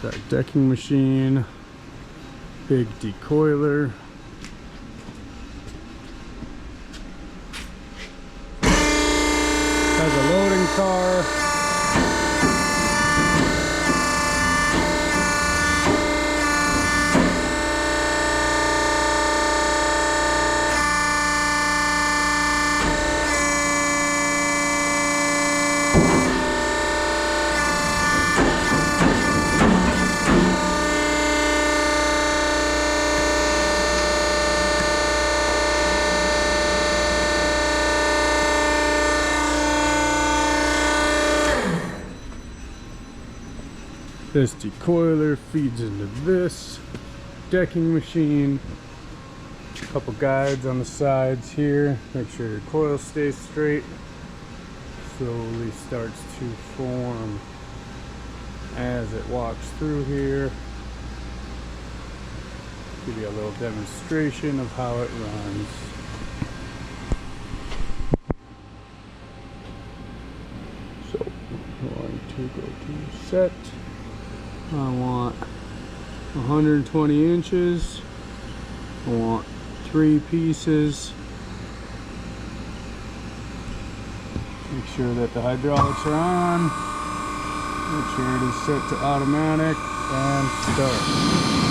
Got a decking machine, big decoiler. Has a loading car. This decoiler feeds into this decking machine. A couple guides on the sides here. Make sure your coil stays straight. Slowly starts to form as it walks through here. Give you a little demonstration of how it runs. So I'm going to go to set. I want 120 inches. I want 3 pieces. Make sure that the hydraulics are on. Make sure it is set to automatic and start.